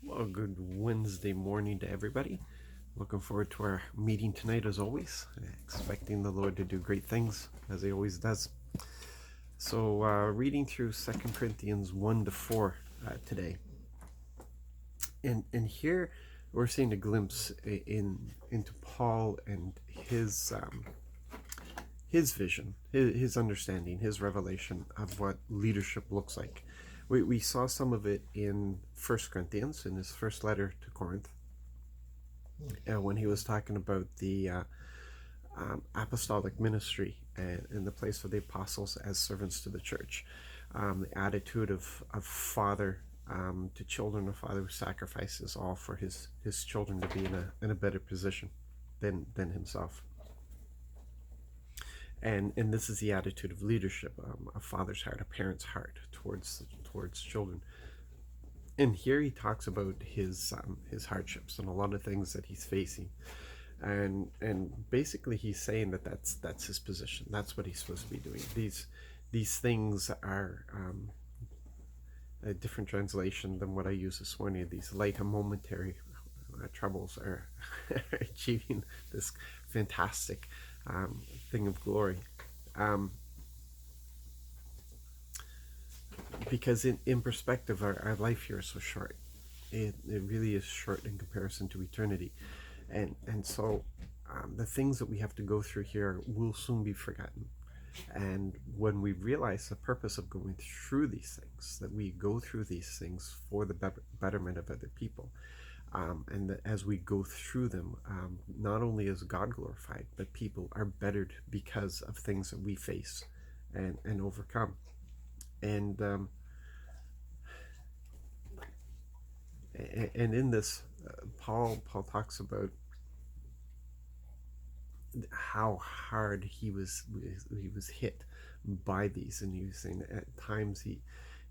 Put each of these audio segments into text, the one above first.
Well, good Wednesday morning to everybody. Looking forward to our meeting tonight, as always. Expecting the Lord to do great things, as He always does. So, reading through 2 Corinthians 1 to 4 today. And here we're seeing a glimpse into Paul and his vision, his understanding, his revelation of what leadership looks like. We saw some of it in 1 Corinthians, in his first letter to Corinth, when he was talking about the apostolic ministry and the place of the apostles as servants to the church. The attitude of father to children, a father who sacrifices all for his children to be in a better position than himself. And this is the attitude of leadership, a father's heart, a parent's heart towards children. And here he talks about his hardships and a lot of things that he's facing, and basically he's saying that that's his position. That's what he's supposed to be doing. These things are a different translation than what I used this morning. These light and momentary troubles are achieving this fantastic thing of glory. Because in perspective, our life here is so short. It really is short in comparison to eternity. And so the things that we have to go through here will soon be forgotten. And when we realize the purpose of going through these things, that we go through these things for the betterment of other people, and that as we go through them, not only is God glorified, but people are bettered because of things that we face and overcome. And in this, Paul talks about how hard he was hit by these, and he was saying that at times he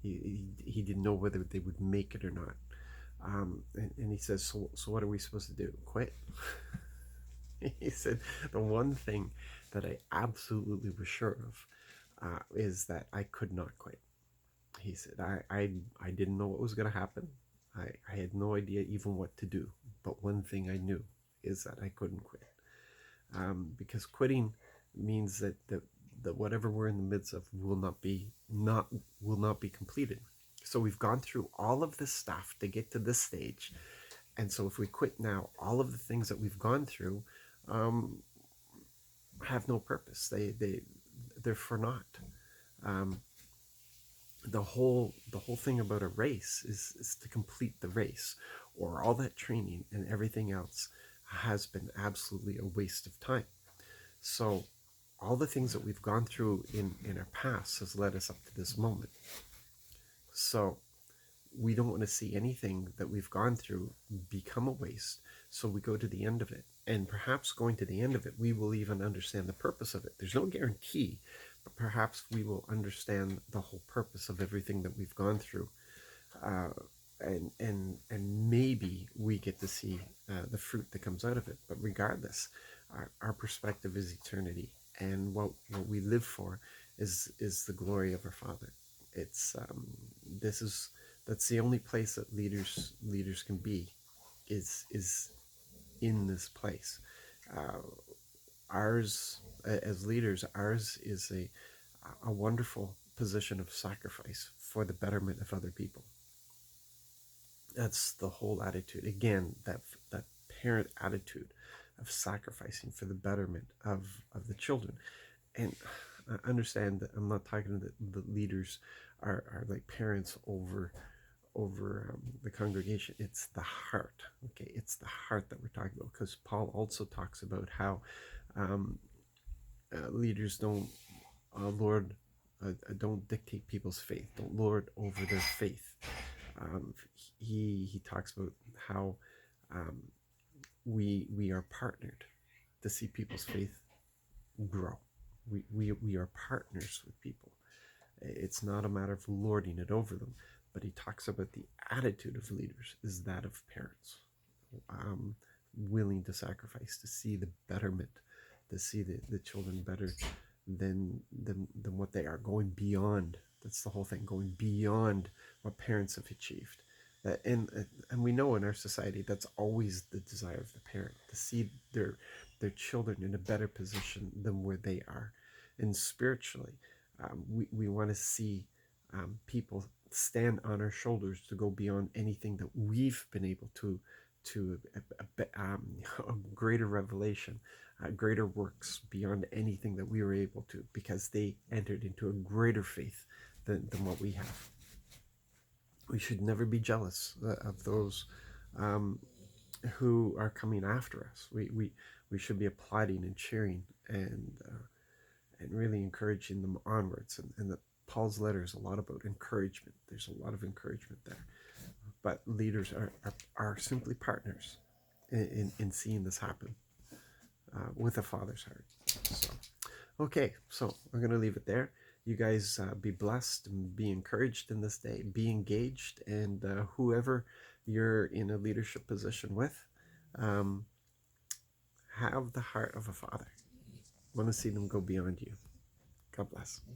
didn't know whether they would make it or not. And he says, so what are we supposed to do? Quit? He said, the one thing that I absolutely was sure of is that I could not quit. He said, I didn't know what was going to happen. I had no idea even what to do. But one thing I knew is that I couldn't quit. Because quitting means that whatever we're in the midst of will not be completed. So we've gone through all of this stuff to get to this stage, and so if we quit now, all of the things that we've gone through have no purpose. They're for naught. The whole thing about a race is to complete the race, or all that training and everything else has been absolutely a waste of time. So all the things that we've gone through in our past has led us up to this moment. So we don't want to see anything that we've gone through become a waste. So we go to the end of it. And perhaps going to the end of it, we will even understand the purpose of it. There's no guarantee, but perhaps we will understand the whole purpose of everything that we've gone through. And maybe we get to see the fruit that comes out of it. But regardless, our perspective is eternity, and what we live for is the glory of our Father. It's that's the only place that leaders can be, is in this place. Ours as leaders, ours is a wonderful position of sacrifice for the betterment of other people. That's the whole attitude. Again, that parent attitude of sacrificing for the betterment of the children. And I understand that I'm not talking that the leaders are like parents over the congregation. It's the heart. Okay, it's the heart that we're talking about, because Paul also talks about how leaders don't don't dictate people's faith, don't lord over their faith. He talks about how we are partnered to see people's faith grow. We are partners with people. It's not a matter of lording it over them, but he talks about the attitude of leaders is that of parents, willing to sacrifice to see the betterment, to see the children better than what they are, going beyond. That's the whole thing, going beyond what parents have achieved. And we know in our society that's always the desire of the parent, to see their children in a better position than where they are. And spiritually, we want to see people stand on our shoulders to go beyond anything that we've been able to a greater revelation, greater works beyond anything that we were able to, because they entered into a greater faith than what we have. We should never be jealous of those um, who are coming after us. We should be applauding and cheering and really encouraging them onwards. And that Paul's letter is a lot about encouragement. There's a lot of encouragement there. But leaders are simply partners in seeing this happen with a father's heart. So, okay, so I'm going to leave it there. You guys be blessed and be encouraged in this day. Be engaged, and whoever you're in a leadership position with, um, have the heart of a father. Want to see them go beyond you. God bless.